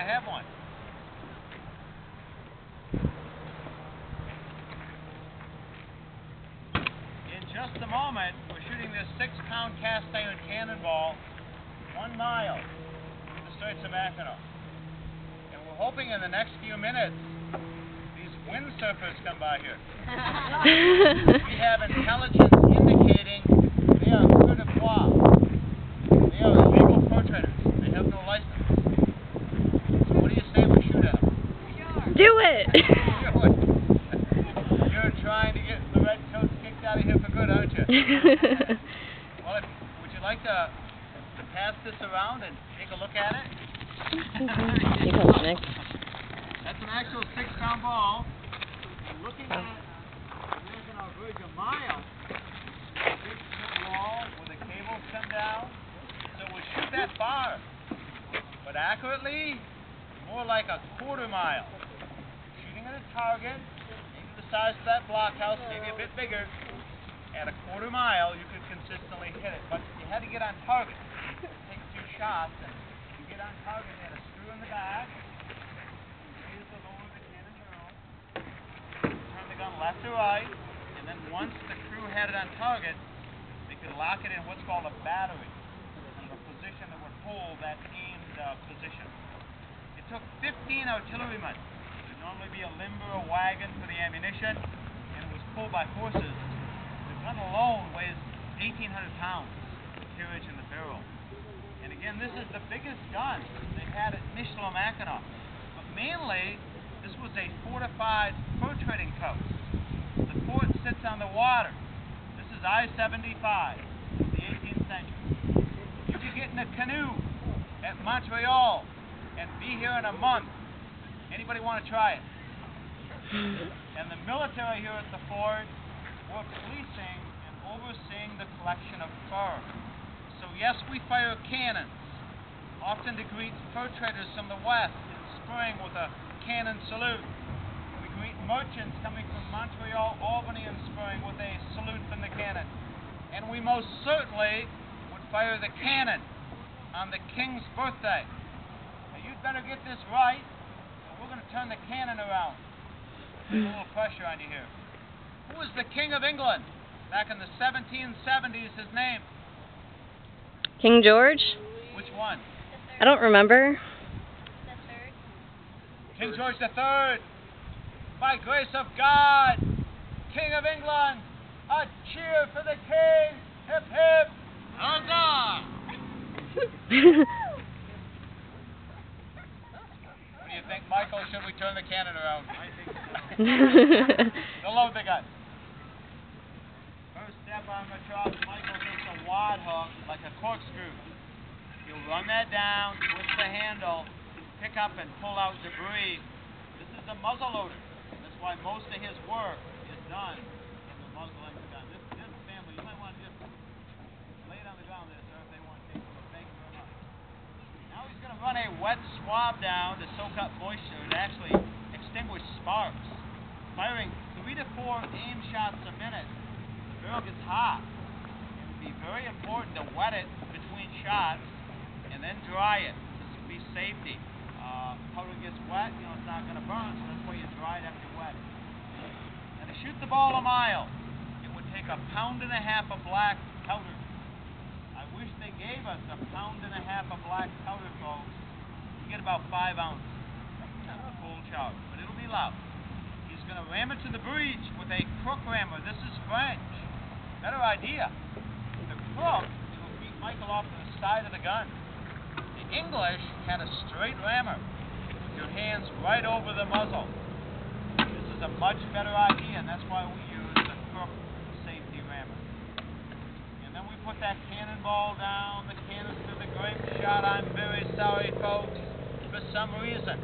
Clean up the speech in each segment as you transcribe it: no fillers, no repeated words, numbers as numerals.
have one. In just a moment, we're shooting this 6-pound cast iron cannonball 1 mile in the Straits of Mackinac. And we're hoping in the next few minutes these windsurfers come by here. We have intelligence indicating they are feu de bois. They are illegal fur traders. They have no license. So what do you say we shoot at them? Do it! You're trying to get the redcoats kicked out of here for good, aren't you? Well, would you like to pass this around and take a look at it? That's an actual 6-pound ball. And looking at it, there's an average a mile. Big wall where the cables come down. So we'll shoot that far. But accurately, more like a 1/4 mile. Shooting at a target, maybe the size of that blockhouse, maybe a bit bigger. At a 1/4 mile, you could consistently hit it. But you had to get on target. Take 2 shots, and you get on target, you had a screw in the back. Here's the lower of the cannon barrel. Turn the gun left to right, and then once the crew had it on target, they could lock it in what's called a battery, kind of a position that would hold that aimed position. It took 15 artillerymen. There'd normally be a limber, a wagon for the ammunition, and it was pulled by horses. The gun alone weighs 1,800 pounds, the carriage and the barrel. And again, this is the biggest gun they had at Michilimackinac. But mainly, this was a fortified fur trading coast. The fort sits on the water. This is I-75 of the 18th century. You could get in a canoe at Montreal and be here in a month. Anybody want to try it? And the military here at the fort were policing and overseeing the collection of fur. So yes, we fire cannons, often to greet fur traders from the west in spring with a cannon salute. We greet merchants coming from Montreal, Albany in spring with a salute from the cannon. And we most certainly would fire the cannon on the king's birthday. Now you'd better get this right, or we're going to turn the cannon around. Put a little pressure on you here. Who was the King of England back in the 1770s, his name? King George? Which one? I don't remember. King George III. By grace of God, King of England, a cheer for the King. Hip hip, huzzah! What do you think, Michael? Should we turn the cannon around? I think so. So load the gun. First step on the truck, Michael takes a wad hook like a corkscrew. You'll run that down, twist the handle, pick up and pull out debris. This is a muzzle loader. That's why most of his work is done in the muzzling of the gun. This family, you might want to just lay it on the ground there, sir, if they want to take it. Thank you very much. Now he's going to run a wet swab down to soak up moisture and actually extinguish sparks. Firing 3 to 4 aim shots a minute, the barrel gets hot. It would be very important to wet it between shots and then dry it. This would be safety. Powder gets wet, it's not going to burn, so that's why you dry it after you wet it. And to shoot the ball a mile, it would take 1.5 pounds of black powder. I wish they gave us 1.5 pounds of black powder, folks. You get about 5 ounces of the full charge, but it'll be loud. He's going to ram it to the breech with a crook rammer. This is French. Better idea. The crook, it'll beat Michael off to the side of the gun. The English had a straight rammer with your hands right over the muzzle. This is a much better idea, and that's why we use the crook safety rammer. And then we put that cannonball down. The canister, the grape shot. I'm very sorry, folks. For some reason,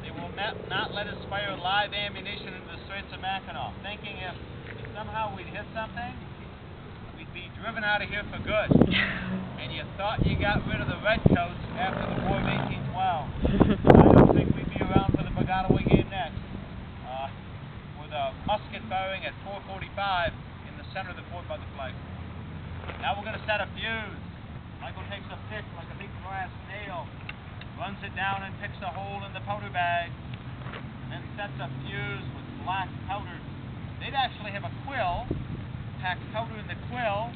they will not let us fire live ammunition into the Straits of Mackinac, thinking if somehow we'd hit something, we'd be driven out of here for good. And you thought you got rid of the redcoats after the War of 1812. I don't think we'd be around for the Bagattaway game next. With a musket firing at 4:45 in the center of the fort by the flag. Now we're going to set a fuse. Michael takes a pick like a big brass nail, runs it down and picks a hole in the powder bag, then sets a fuse with black powder. They'd actually have a quill, pack powder in the quill.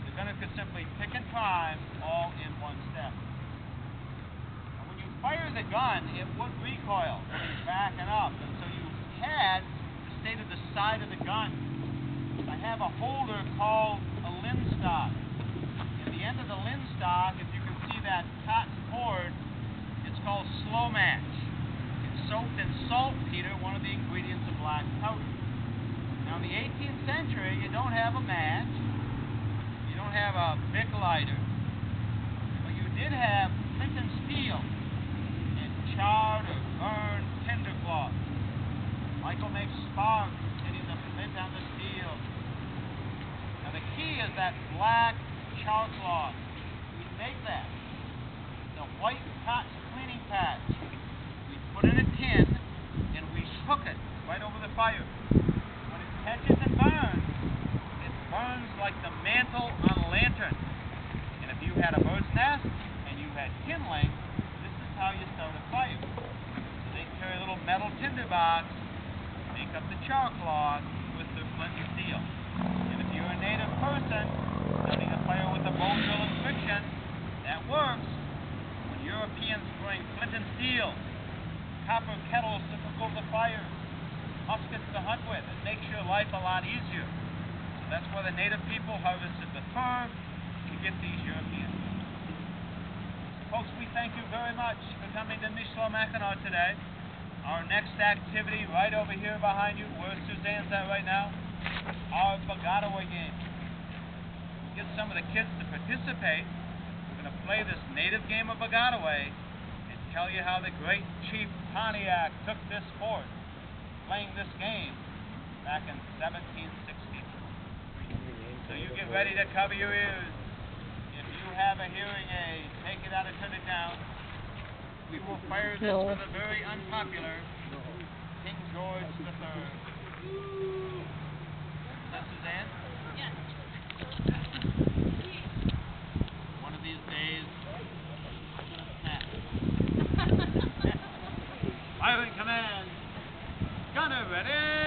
The gunner could simply pick and prime all in one step. And when you fire the gun, it would recoil, backing up, and so you had to stay to the side of the gun. I have a holder called a linstock. In the end of the linstock, if you can see that cotton cord, it's called slow match. It's soaked in saltpeter, one of the ingredients of black powder. Now in the 18th century, you don't have a match, you don't have a Bic lighter, but you did have flint and steel and charred or burned tinder cloth. Michael makes sparks hitting the flint on the steel. Now the key is that black char cloth. We make that. The white cotton cleaning patch. We put in a tin and we cook it right over the fire. When it catches and burns, it burns like the mantle on a lantern. And if you had a bird's nest and you had kindling, this is how you start a fire. So they carry a little metal tinder box, make up the char cloth with their flint and steel. And if you're a native person starting a fire with a bow drill and friction, that works. When Europeans bring flint and steel, copper kettles to cook over the fire, muskets to hunt with, it makes your life a lot easier. So that's why the native people harvested the fur to get these Europeans. Folks, we thank you very much for coming to Michilimackinac today. Our next activity right over here behind you, where Suzanne's at right now, our Bagadaway game. We get some of the kids to participate. We're going to play this native game of Bagadaway and tell you how the great Chief Pontiac took this fort, playing this game back in 1760. So you get ready to cover your ears. If you have a hearing aid, take it out and turn it down. We will fire this for the very unpopular King George III. Is that Suzanne? Yes. One of these days, I'm gonna snap. Firing command. Gunner ready.